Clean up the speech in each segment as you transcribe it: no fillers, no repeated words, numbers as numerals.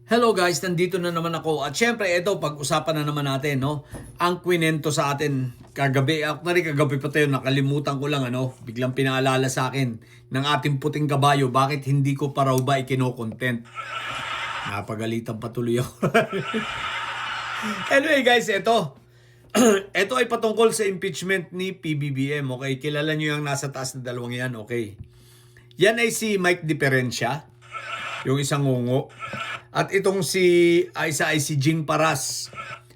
Hello guys, nandito na naman ako. At syempre, ito, pag-usapan na naman natin, no? Ang kwinento sa atin kagabi. Actually, kagabi pa tayo, nakalimutan ko lang, biglang pinaalala sa akin ng ating puting kabayo, bakit hindi ko pa raw ba ikino-content? Napagalitan patuloy ako. Anyway guys, ito. Ito ay patungkol sa impeachment ni PBBM, okay? Kilala nyo yung nasa taas na dalawang yan, okay? Yan ay si Mike Diferencia, yung isang ngungo. At itong isa ay si Jing Paras.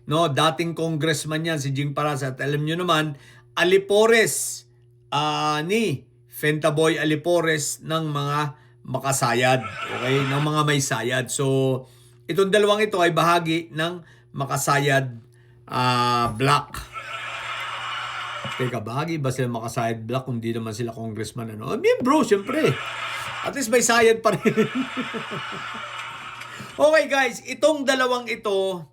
No, dating congressman yan si Jing Paras. At alam nyo naman, alipores ni Fentaboy Alipores ng mga makasayad. Okay? Ng mga may sayad. So, itong dalawang ito ay bahagi ng makasayad block. Teka, bahagi ba sila makasayad block kung di naman sila congressman? Bro, syempre. At least may sayad pa rin. Okay guys, itong dalawang ito,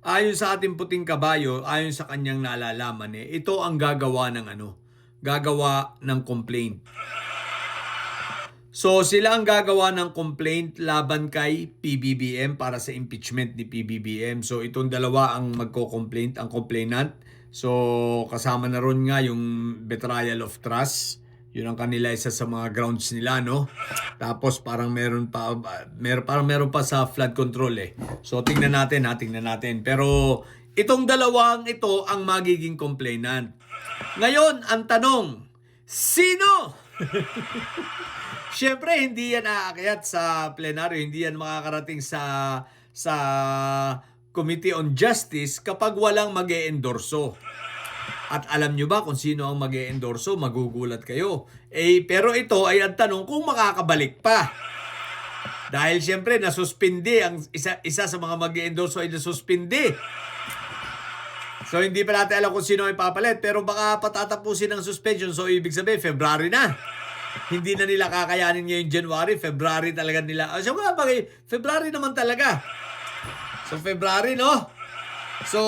ayon sa ating puting kabayo, ayon sa kanyang nalalaman, ito ang gagawa ng complaint. So sila ang gagawa ng complaint laban kay PBBM para sa impeachment ni PBBM. So itong dalawa ang magko-complaint, ang complainant. So kasama na ron nga yung betrayal of trust. Yun ang kanila isa sa mga grounds nila, no? Tapos parang meron pa sa flood control eh. So tingnan natin. Pero itong dalawang ito ang magiging complainant. Ngayon, ang tanong, sino? Siyempre, hindi yan aakyat sa plenaryo, hindi yan makakarating sa Committee on Justice kapag walang mag-e-endorso. At alam nyo ba kung sino ang mag-e-endorso? Magugulat kayo. Pero ito ay ang tanong kung makakabalik pa. Dahil siyempre nasuspindi ang isa sa mga mag-e-endorso ay nasuspindi. So hindi pa natin alam kung sino ay papalit. Pero baka patatapusin ang suspension. So ibig sabihin February na. Hindi na nila kakayanin ngayon January. February talaga nila. So February naman talaga. So February, no? So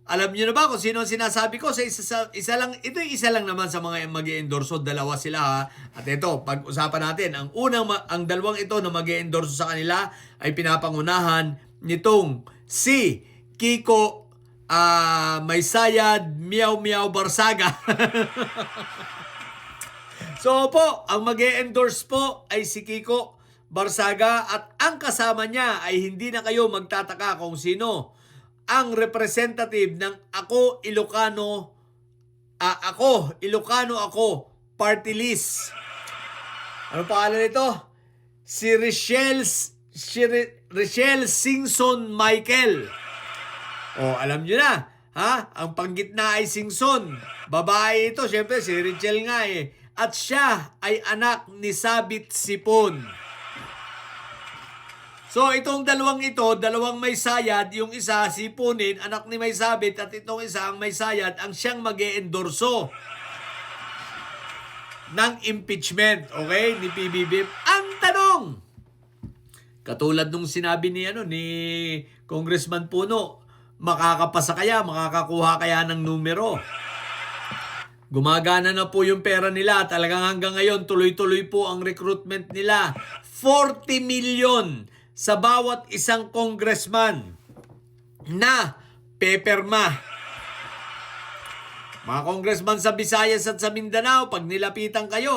alam niyo na ba kung sino ang sinasabi ko? Isa lang naman sa mga mag-e-endorso, dalawa sila ha. At ito, pag-usapan natin, ang dalawang ito na mag-e-endorso sa kanila ay pinapangunahan nitong si Kiko Maysayad Miao Miao Barsaga. So po, ang mag-e-endorse po ay si Kiko Barsaga at ang kasama niya ay hindi na kayo magtataka kung sino. Ang representative ng Ako Ilocano party list. Ano pangalan nito? Si Richelle Singson Michael. Alam niyo na, ha? Ang panggitna ay Singson. Babae ito, syempre si Richelle nga eh. At siya ay anak ni Sabit Sipon. So itong dalawang may sayad, yung isa si Punin, anak ni May Sabit, at itong isa ang may sayad, ang siyang mag-e-endorso ng impeachment, okay, ni PBBM. Ang tanong, katulad nung sinabi ni Congressman Puno, makakakuha kaya ng numero? Gumagana na po yung pera nila. Talagang hanggang ngayon, tuloy-tuloy po ang recruitment nila. 40 million sa bawat isang congressman na peperma. Mga congressman sa Visayas at sa Mindanao, pag nilapitan kayo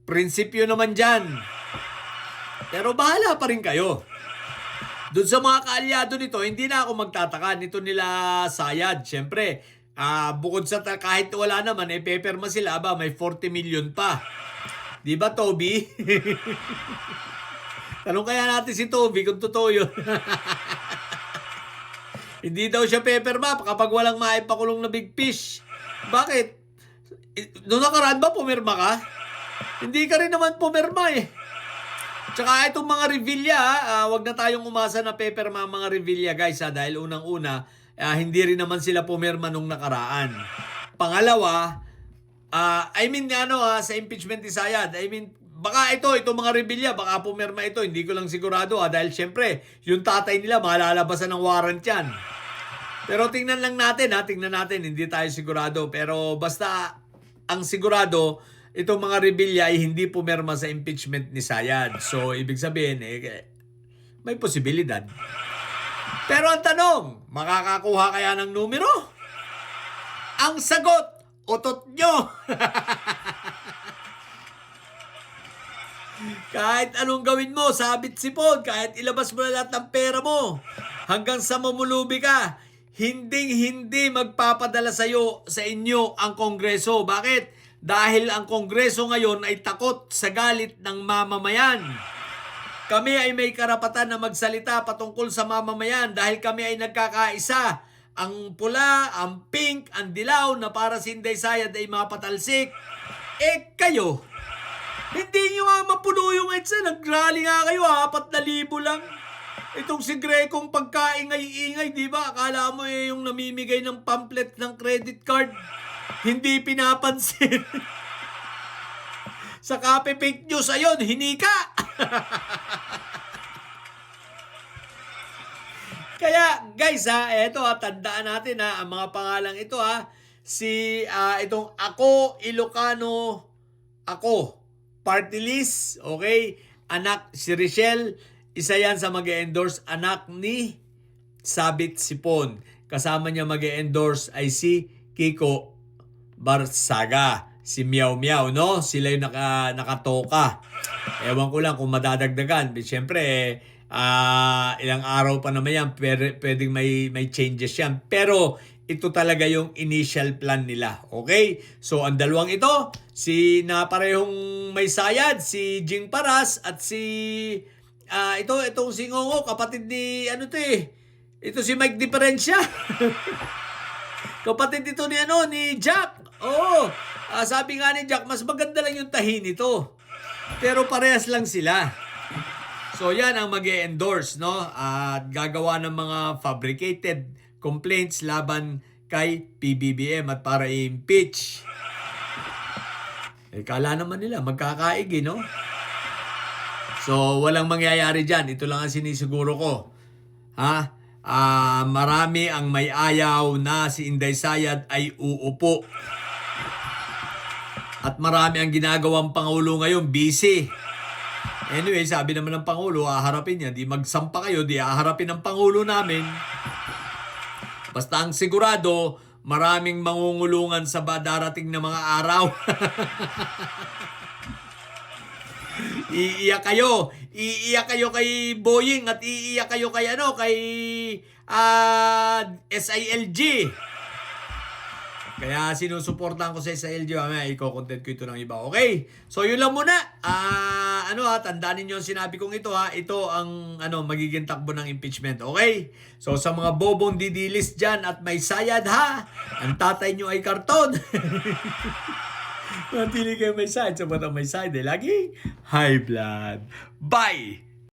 prinsipyo naman dyan. Pero bahala pa rin kayo. Doon sa mga kaalyado nito, hindi na ako magtataka nito nila Sayad. Siyempre, bukod sa kahit wala naman, peperma sila, may 40 million pa. Di ba, Toby? Tanong kaya natin si Toby kung totoo yun. Hindi daw siya peperma kapag walang maipakulong na big fish. Bakit? Noong nakaraan ba pumirma ka? Hindi ka rin naman pumirma eh. Tsaka itong mga Revilla, wag na tayong umasa na peperma ang mga Revilla guys dahil unang-una, hindi rin naman sila pumirma nung nakaraan. Pangalawa, sa impeachment ni Sayad, baka itong mga Revilla, baka pumirma ito, hindi ko lang sigurado dahil syempre, yung tatay nila malalabasan ng warrant yan. Pero tingnan natin, hindi tayo sigurado. Pero basta ang sigurado, itong mga Revilla ay hindi pumirma sa impeachment ni Sayad. So, ibig sabihin, may posibilidad. Pero ang tanong, makakakuha kaya ng numero? Ang sagot, utot nyo. Kahit anong gawin mo, sabit sipon, kahit ilabas mo na lahat ng pera mo, hanggang sa mamulubi ka, hindi magpapadala sa inyo ang Kongreso. Bakit? Dahil ang Kongreso ngayon ay takot sa galit ng mamamayan. Kami ay may karapatan na magsalita patungkol sa mamamayan dahil kami ay nagkakaisa. Ang pula, ang pink, ang dilaw na para si Inday Sayad ay mapatalsik. Kayo, hindi nyo nga mapuno yung EDSA. Nag-rally nga kayo, 4,000 lang. Itong si Grecong pagkaingay-ingay, di ba? Akala mo yung namimigay ng pamphlet ng credit card. Hindi pinapansin. Sa Copy Fake News, ayun, hinika. Kaya guys eto tandaan natin ang mga pangalang ito itong Ako Ilocano Ako party list, okay? Anak si Richelle, isa yan sa mag-endorse, anak ni Sabit Sipon. Kasama niya mag-endorse ay si Kiko Barsaga, si Meow Meow, no? Sila yung nakatoka. Ewan ko lang kung madadagdagan. Siyempre, ilang araw pa naman yan, pwedeng may changes yan. Pero ito talaga yung initial plan nila. Okay? So, ang dalawang ito, na parehong may sayad, si Jing Paras at itong si Ngongo, kapatid ni, ito si Mike Diferensya. Kapatid ito ni Jack. Oo. Sabi nga ni Jack, mas maganda lang yung tahi nito. Pero parehas lang sila. So yan ang mag-e-endorse, no? At gagawa ng mga fabricated complaints laban kay PBBM at para i-impeach. Kala naman nila magkakaig, no? So walang mangyayari dyan. Ito lang ang sinisiguro ko. Marami ang may ayaw na si Inday Sayad ay uupo. At marami ang ginagawang Pangulo ngayon, busy. Anyway, sabi naman ng Pangulo, haharapin niya. Di magsampa kayo, di haharapin ng Pangulo namin. Basta ang sigurado, maraming mangungulungan sa darating na mga araw. Iiyak kayo kay Boying at iiyak kayo kay SILG. Kaya sinusuportahan ko sa SILG, i-content ko ito ng iba. Okay? So yun lang muna. Tandaan niyo yung sinabi kong ito Ito ang magiging takbo ng impeachment. Okay? So sa mga bobong didilis dyan at may sayad ang tatay nyo ay karton. Matili kayo may sayad. Sa batang may sayad lagi high blood. Bye!